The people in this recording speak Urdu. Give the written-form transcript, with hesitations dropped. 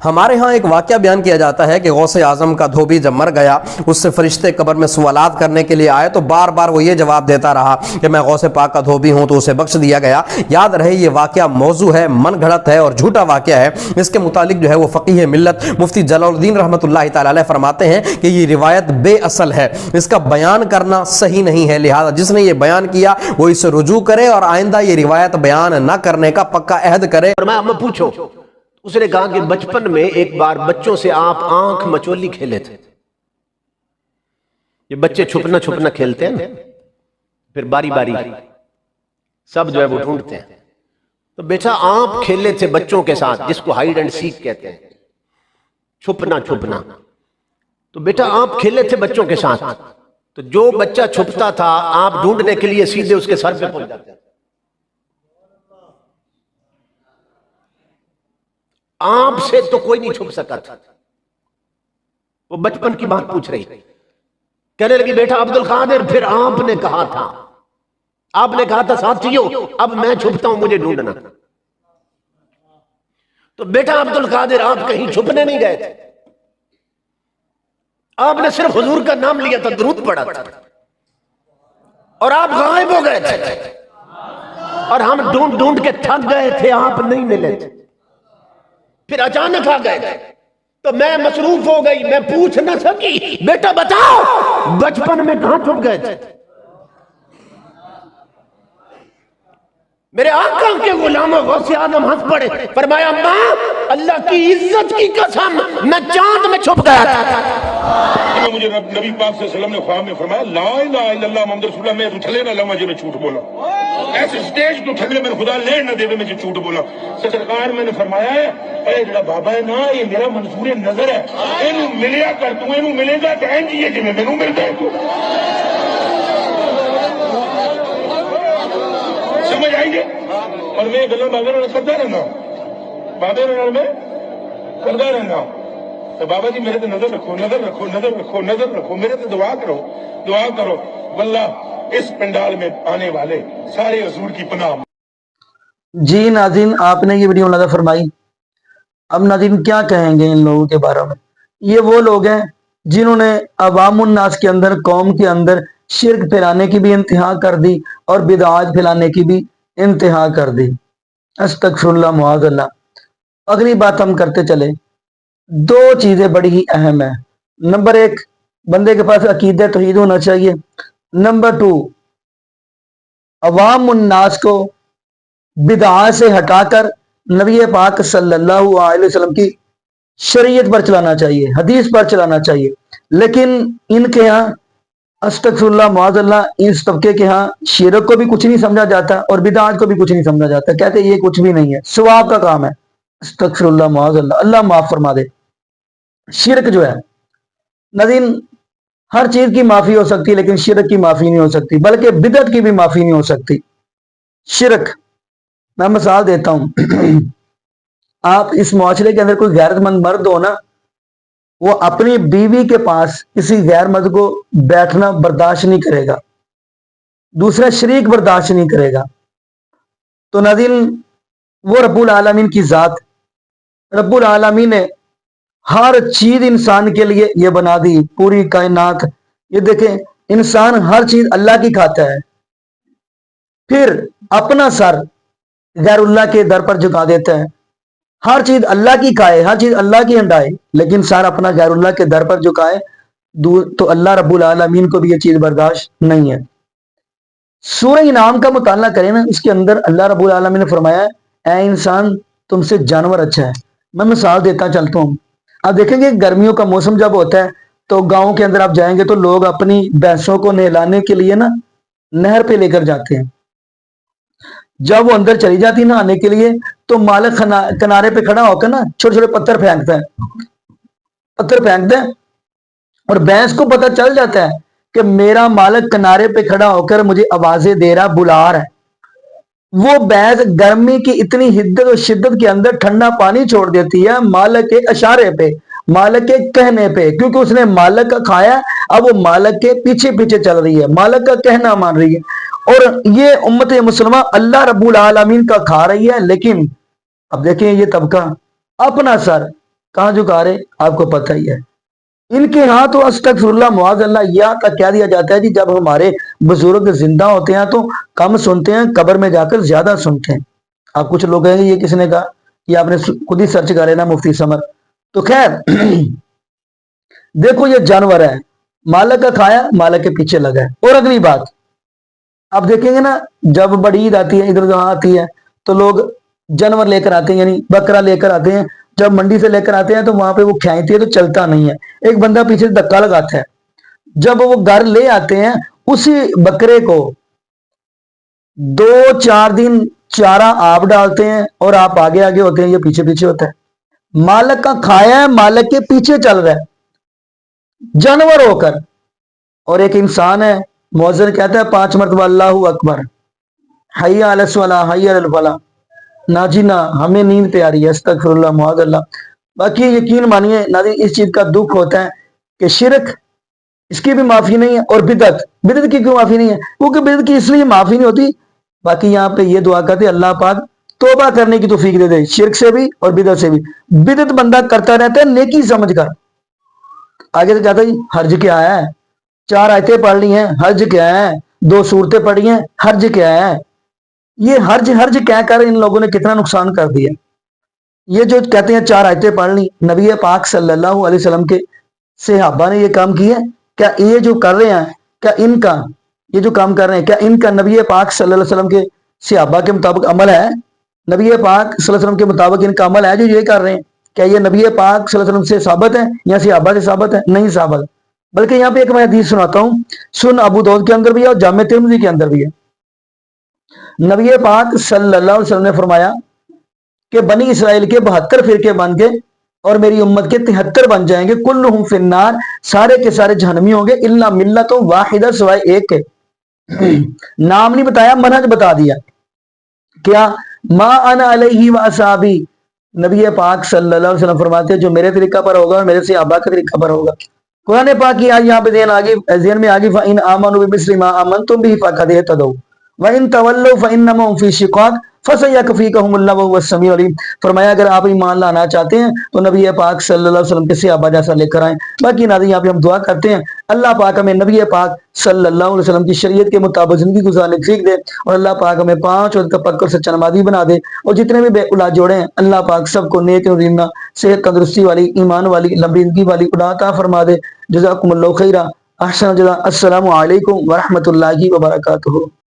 ہمارے ہاں ایک واقعہ بیان کیا جاتا ہے کہ غوث اعظم کا دھوبی جب مر گیا اس سے فرشتے قبر میں سوالات کرنے کے لیے آئے تو بار بار وہ یہ جواب دیتا رہا کہ میں غوث پاک کا دھوبی ہوں، تو اسے بخش دیا گیا۔ یاد رہے یہ واقعہ موضوع ہے، من گھڑت ہے اور جھوٹا واقعہ ہے۔ اس کے متعلق جو ہے وہ فقیہ ملت مفتی جلال الدین رحمۃ اللہ تعالی علیہ فرماتے ہیں کہ یہ روایت بے اصل ہے، اس کا بیان کرنا صحیح نہیں ہے، لہذا جس نے یہ بیان کیا وہ اس سے رجوع کرے اور آئندہ یہ روایت بیان نہ کرنے کا پکا عہد کرے۔ فرمایا ہمیں پوچھو، اس نے کہا کہ بچپن میں ایک بار بچوں سے آپ آنکھ مچولی کھیلے تھے۔ یہ بچے چھپنا چھپنا کھیلتے ہیں نا، پھر باری باری سب جو ہے وہ ڈھونڈتے ہیں، تو بیٹا آپ کھیلے تھے بچوں کے ساتھ، جس کو ہائیڈ اینڈ سیک کہتے ہیں، چھپنا چھپنا، تو بیٹا آپ کھیلے تھے بچوں کے ساتھ، تو جو بچہ چھپتا تھا آپ ڈھونڈنے کے لیے سیدھے اس کے سر پہ پہنچ جاتے ہیں۔ آپ سے تو کوئی نہیں چھپ سکا تھا۔ وہ بچپن کی بات پوچھ رہی، کہنے لگی بیٹا عبد القادر پھر آپ نے کہا تھا ساتھیوں اب میں چھپتا ہوں، مجھے ڈھونڈنا۔ تو بیٹا عبد القادر آپ کہیں چھپنے نہیں گئے تھے، آپ نے صرف حضور کا نام لیا تھا، درود پڑھا تھا، اور آپ غائب ہو گئے تھے، اور ہم ڈھونڈ ڈھونڈ کے تھک گئے تھے، آپ نہیں ملے تھے، پھر اچانک آ گئے تو میں مصروف ہو گئی، میں پوچھ نہ سکی، بیٹا بتاؤ بچپن میں کہاں چھپ گئے تھے؟ میرے آقا کے غلاموں غوث اعظم ہنس پڑے، فرمایا ماں اللہ کی عزت کی قسم میں چاند میں چھپ گیا تھا۔ مجھے نبی پاک صلی اللہ علیہ وسلم نے خواب میں فرمایا لا الہ الا اللہ محمد رسول اللہ، میں اٹھلے نہ لواں جے میں جھوٹ بولا، ایسے سٹیج تو اٹھلے میں خدا لین نہ دے میں جھوٹ بولا۔ سرکار میں نے فرمایا ہے اے جڑا بابا ہے نا یہ میرا منصور نظر ہے، اینو ملیا کر، تو اینو ملے گا کہ این جی جے مینوں مل گئے تو سمجھ آئی گے۔ اور میں گلاں بابے نال کردا رہنا، بابے نال میں کردا رہنا، تو بابا جی میرے تے نظر رکھو، نظر رکھو، نظر رکھو، نظر رکھو، میرے تے دعا کرو، دعا کرو، واللہ اس پنڈال میں آنے والے سارے حضور کی پناہ۔ جی ناظرین، آپ نے یہ ویڈیو نظر فرمائی، اب ناظرین کیا کہیں گے ان لوگوں کے بارے میں؟ یہ وہ لوگ ہیں جنہوں نے عوام الناس کے اندر، قوم کے اندر شرک پھیلانے کی بھی انتہا کر دی اور بدعات پھیلانے کی بھی انتہا کر دی۔ استغفر اللہ، معاذ اللہ۔ اگلی بات ہم کرتے چلے، دو چیزیں بڑی ہی اہم ہیں۔ نمبر ایک، بندے کے پاس عقیدہ توحید ہونا چاہیے۔ نمبر دو، عوام الناس کو بدعات سے ہٹا کر نبی پاک صلی اللہ علیہ وسلم کی شریعت پر چلانا چاہیے، حدیث پر چلانا چاہیے۔ لیکن ان کے ہاں استغفر اللہ، معاذ اللہ، اس طبقے کے ہاں شرک کو بھی کچھ نہیں سمجھا جاتا اور بدعات کو بھی کچھ نہیں سمجھا جاتا، کہتے یہ کچھ بھی نہیں ہے، ثواب کا کام ہے۔ استغفر اللہ، معاذ اللہ، اللہ معاف فرما دے۔ شرک جو ہے ناظرین، ہر چیز کی معافی ہو سکتی لیکن شرک کی معافی نہیں ہو سکتی، بلکہ بدعت کی بھی معافی نہیں ہو سکتی۔ شرک، میں مثال دیتا ہوں، آپ اس معاشرے کے اندر کوئی غیرت مند مرد ہو نا، وہ اپنی بیوی کے پاس کسی غیر مرد کو بیٹھنا برداشت نہیں کرے گا، دوسرا شریک برداشت نہیں کرے گا۔ تو ناظرین، وہ رب العالمین کی ذات، رب العالمین نے ہر چیز انسان کے لیے یہ بنا دی، پوری کائنات۔ یہ دیکھیں، انسان ہر چیز اللہ کی کھاتا ہے، پھر اپنا سر غیر اللہ کے در پر جھکا دیتا ہے۔ ہر چیز اللہ کی کھائے، ہر چیز اللہ کی ہنڈائے، لیکن سر اپنا غیر اللہ کے در پر جھکائے تو اللہ رب العالمین کو بھی یہ چیز برداشت نہیں ہے۔ سورہ انعام کا مطالعہ کریں نا، اس کے اندر اللہ رب العالمین نے فرمایا اے انسان تم سے جانور اچھا ہے۔ میں مثال دیتا چلتا ہوں، آپ دیکھیں گے گرمیوں کا موسم جب ہوتا ہے تو گاؤں کے اندر آپ جائیں گے تو لوگ اپنی بھینسوں کو نہلانے کے لیے نا نہر پہ لے کر جاتے ہیں۔ جب وہ اندر چلی جاتی نہانے کے لیے تو مالک کنارے پہ کھڑا ہو کر نا چھوٹے چھوٹے پتھر پھینکتا ہے، اور بھینس کو پتہ چل جاتا ہے کہ میرا مالک کنارے پہ کھڑا ہو کر مجھے آوازیں دے رہا، بلا رہا ہے۔ وہ بھینس گرمی کی اتنی حدت و شدت کے اندر ٹھنڈا پانی چھوڑ دیتی ہے مالک کے اشارے پہ، مالک کے کہنے پہ، کیونکہ اس نے مالک کا کھایا، اب وہ مالک کے پیچھے پیچھے چل رہی ہے، مالک کا کہنا مان رہی ہے۔ اور یہ امت مسلمہ اللہ رب العالمین کا کھا رہی ہے، لیکن اب دیکھیں یہ طبقہ اپنا سر کہاں جھکا رہے آپ کو پتہ ہی ہے. ان کے ہاں تو استغفراللہ معاذ اللہ یہاں تک کہہ دیا جاتا ہے جی جب ہمارے بزرگ زندہ ہوتے ہیں تو کم سنتے ہیں، قبر میں جا کر زیادہ سنتے ہیں. آپ کچھ لوگ کہیں گے یہ کس نے کہا، یہ آپ نے خود ہی سرچ کر لینا مفتی سمر. تو خیر دیکھو یہ جانور ہے، مالک کا کھایا مالک کے پیچھے لگا ہے. اور اگلی بات آپ دیکھیں گے نا، جب بڑی عید آتی ہے ادھر جہاں آتی ہے تو لوگ جانور لے کر آتے ہیں، یعنی بکرا لے کر آتے ہیں. جب منڈی سے لے کر آتے ہیں تو وہاں پہ وہ کھینچتی ہے تو چلتا نہیں ہے، ایک بندہ پیچھے سے دھکا لگاتا ہے. جب وہ گھر لے آتے ہیں اسی بکرے کو 2-4 دن چارہ آپ ڈالتے ہیں اور آپ آگے آگے ہوتے ہیں، یہ پیچھے پیچھے ہوتا ہے. مالک کا کھایا ہے مالک کے پیچھے چل رہا ہے جانور ہو کر. اور ایک انسان ہے، مؤذن کہتا ہے 5 مرتبہ اللہ اکبر، حی علی الصلاۃ حی علی الفلاح. نہ جی نہ، ہمیں نیند پہ آ رہی ہے، استغفر اللہ معاذ اللہ. باقی یقین مانیے ناظرین اس چیز کا دکھ ہوتا ہے کہ شرک اس کی بھی معافی نہیں ہے، اور بدعت کی کیوں معافی نہیں ہے؟ کیونکہ بدعت کی اس لیے معافی نہیں ہوتی. باقی یہاں پہ یہ دعا کرتے اللہ پاک توبہ کرنے کی توفیق دے دے، شرک سے بھی اور بدعت سے بھی. بدعت بندہ کرتا رہتا ہے نیکی سمجھ کر. آگے سے کہتا ہے حرج کیا ہے، 4 آیتیں پڑھ لی ہیں، حرج کیا ہے، 2 سورتیں پڑھی ہیں، حرج کیا ہے. یہ حرج کہہ کر ان لوگوں نے کتنا نقصان کر دیا. یہ جو کہتے ہیں 4 آیتیں پڑھ لی، نبی پاک صلی اللہ علیہ وسلم کے صحابہ نے یہ کام کیا، کیا یہ جو کر رہے ہیں، کیا ان کا یہ جو کام کر رہے ہیں، کیا ان کا نبی پاک صلی اللہ علیہ وسلم کے صحابہ کے مطابق عمل ہے؟ نبی پاک صلی اللہ علیہ وسلم کے مطابق ان کا عمل ہے جو یہ کر رہے ہیں؟ کیا یہ نبی پاک صلی اللہ علیہ وسلم سے ثابت ہے یا صحابہ سے ثابت ہے؟ نہیں ثابت. بلکہ یہاں پہ ایک میں حدیث سناتا ہوں، سن ابو داؤد کے اندر بھی ہے اور جامع ترمذی کے اندر بھی ہے. نبی پاک صلی اللہ علیہ وسلم نے فرمایا کہ بنی اسرائیل کے 72 فرقے بن گئے اور میری امت کے 73 بن جائیں گے، کلہم فی النار، سارے کے سارے جہنمی ہوں گے، الا ملت واحدہ، سوائے ایک کے. نام نہیں بتایا، منہج بتا دیا. کیا؟ ما انا علیہ و اصحابی. نبی پاک صلی اللہ علیہ وسلم فرماتے ہیں جو میرے طریقہ پر ہوگا اور میرے صحابہ کے طریقہ پر ہوگا. قرآن پاک کی آج یہاں پہ ذہن میں آگی فَإِنْ آمَنُوا بِمِثْلِ مَا آمَنْتُمْ بِهِ فَقَدِ اهْتَدَوْا وَإِنْ تَوَلَّوْا فَإِنَّمَا هُمْ فِي شِقَاقٍ فَسَيَكْفِيكَهُمُ اللَّهُ وَهُوَ السَّمِيعُ الْعَلِيمُ. فرمایا اگر آپ ایمان لانا چاہتے ہیں تو نبی پاک صلی اللہ علیہ وسلم کے صحابہ جیسا لے کر آئیں. باقی ناظرین یہاں پہ ہم دعا کرتے ہیں اللہ پاک ہمیں نبی پاک صلی اللہ علیہ وسلم کی شریعت کے مطابق زندگی گزارنے کی سیکھ دے، اور اللہ پاک ہمیں 5 وقت کا پکڑ سچا نمازی بنا دے. اور جتنے بھی بے اولاد جوڑے ہیں اللہ پاک سب کو نیک اور زندہ صحت تندرستی والی، ایمان والی، لمبی زندگی والی اولاد عطا فرما دے. جزاکم اللہ خیرا، احسن الجزاء. السلام علیکم ورحمۃ اللہ وبرکاتہ.